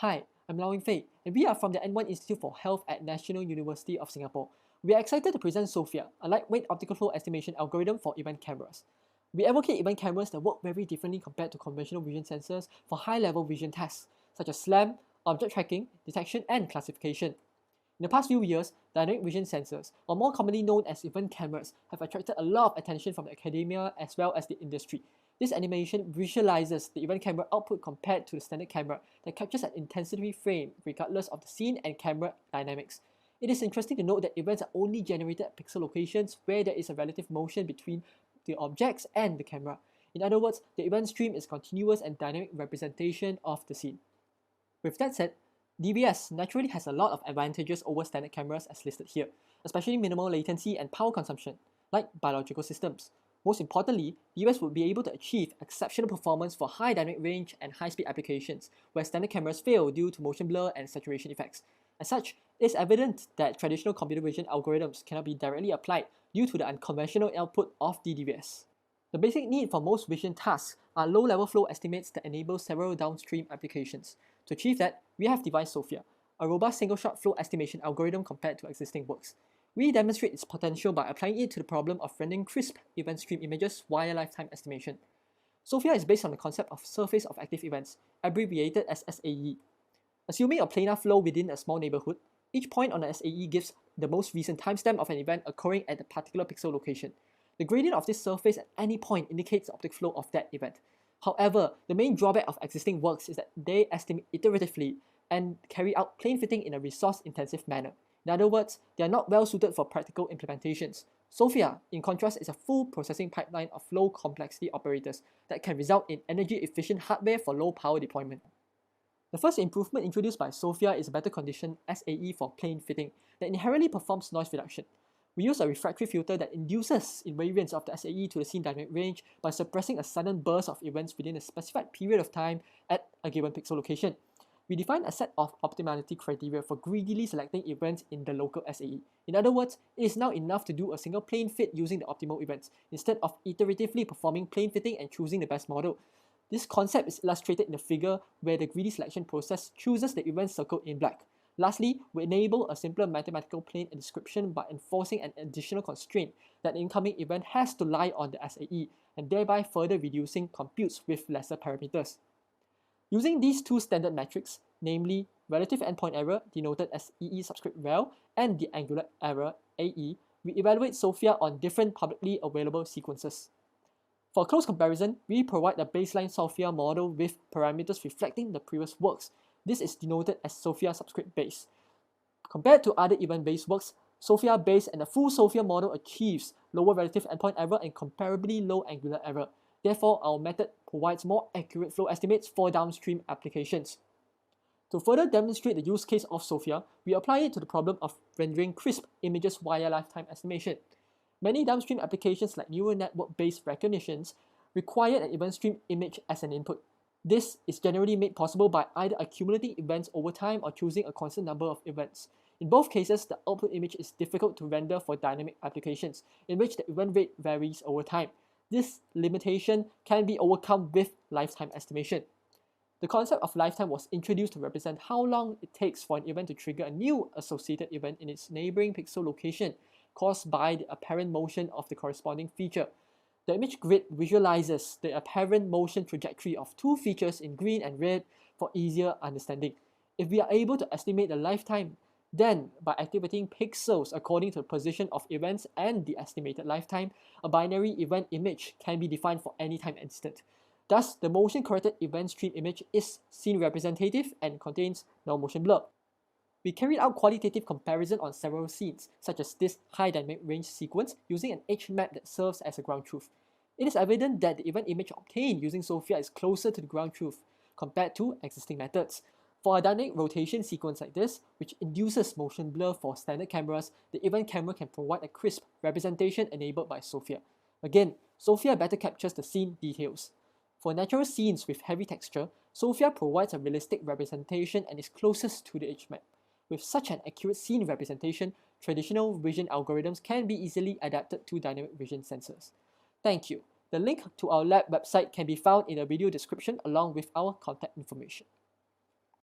Hi, I'm Weng Fei, and we are from the N1 Institute for Health at National University of Singapore. We are excited to present SOFEA, a lightweight optical flow estimation algorithm for event cameras. We advocate event cameras that work very differently compared to conventional vision sensors for high-level vision tasks, such as SLAM, object tracking, detection, and classification. In the past few years, dynamic vision sensors, or more commonly known as event cameras, have attracted a lot of attention from academia as well as the industry. This animation visualizes the event camera output compared to the standard camera that captures an intensity frame regardless of the scene and camera dynamics. It is interesting to note that events are only generated at pixel locations where there is a relative motion between the objects and the camera. In other words, the event stream is continuous and dynamic representation of the scene. With that said, DVS naturally has a lot of advantages over standard cameras as listed here, especially minimal latency and power consumption, like biological systems. Most importantly, DVS would be able to achieve exceptional performance for high dynamic range and high-speed applications, where standard cameras fail due to motion blur and saturation effects. As such, it is evident that traditional computer vision algorithms cannot be directly applied due to the unconventional output of the DVS. The basic need for most vision tasks are low-level flow estimates that enable several downstream applications. To achieve that, we have devised SOFEA, a robust single-shot flow estimation algorithm compared to existing works. We demonstrate its potential by applying it to the problem of rendering crisp event stream images via lifetime estimation. SOFEA is based on the concept of surface of active events, abbreviated as SAE. Assuming a planar flow within a small neighborhood, each point on the SAE gives the most recent timestamp of an event occurring at a particular pixel location. The gradient of this surface at any point indicates the optic flow of that event. However, the main drawback of existing works is that they estimate iteratively and carry out plane fitting in a resource-intensive manner. In other words, they are not well suited for practical implementations. SOFEA, in contrast, is a full processing pipeline of low complexity operators that can result in energy-efficient hardware for low power deployment. The first improvement introduced by SOFEA is a better condition SAE for plane fitting that inherently performs noise reduction. We use a refractory filter that induces invariance of the SAE to the scene dynamic range by suppressing a sudden burst of events within a specified period of time at a given pixel location. We define a set of optimality criteria for greedily selecting events in the local SAE. In other words, it is now enough to do a single plane fit using the optimal events, instead of iteratively performing plane fitting and choosing the best model. This concept is illustrated in the figure where the greedy selection process chooses the events circled in black. Lastly, we enable a simpler mathematical plane description by enforcing an additional constraint that the incoming event has to lie on the SAE, and thereby further reducing computes with lesser parameters. Using these two standard metrics, namely relative endpoint error denoted as EE subscript rel and the angular error AE, we evaluate SOFEA on different publicly available sequences. For close comparison, we provide a baseline SOFEA model with parameters reflecting the previous works. This is denoted as SOFEA subscript base. Compared to other event-based works, SOFEA base and the full SOFEA model achieves lower relative endpoint error and comparably low angular error. Therefore, our method provides more accurate flow estimates for downstream applications. To further demonstrate the use case of SOFEA, we apply it to the problem of rendering crisp images via lifetime estimation. Many downstream applications like neural network-based recognitions require an event stream image as an input. This is generally made possible by either accumulating events over time or choosing a constant number of events. In both cases, the output image is difficult to render for dynamic applications, in which the event rate varies over time. This limitation can be overcome with lifetime estimation. The concept of lifetime was introduced to represent how long it takes for an event to trigger a new associated event in its neighboring pixel location, caused by the apparent motion of the corresponding feature. The image grid visualizes the apparent motion trajectory of two features in green and red for easier understanding. If we are able to estimate the lifetime, then by activating pixels according to the position of events and the estimated lifetime, a binary event image can be defined for any time instant. Thus, the motion-corrected event stream image is scene representative and contains no motion blur. We carried out qualitative comparison on several scenes, such as this high dynamic range sequence, using an H map that serves as a ground truth. It is evident that the event image obtained using SOFEA is closer to the ground truth compared to existing methods. For a dynamic rotation sequence like this, which induces motion blur for standard cameras, the event camera can provide a crisp representation enabled by SOFEA. Again, SOFEA better captures the scene details. For natural scenes with heavy texture, SOFEA provides a realistic representation and is closest to the H map. With such an accurate scene representation, traditional vision algorithms can be easily adapted to dynamic vision sensors. Thank you. The link to our lab website can be found in the video description along with our contact information.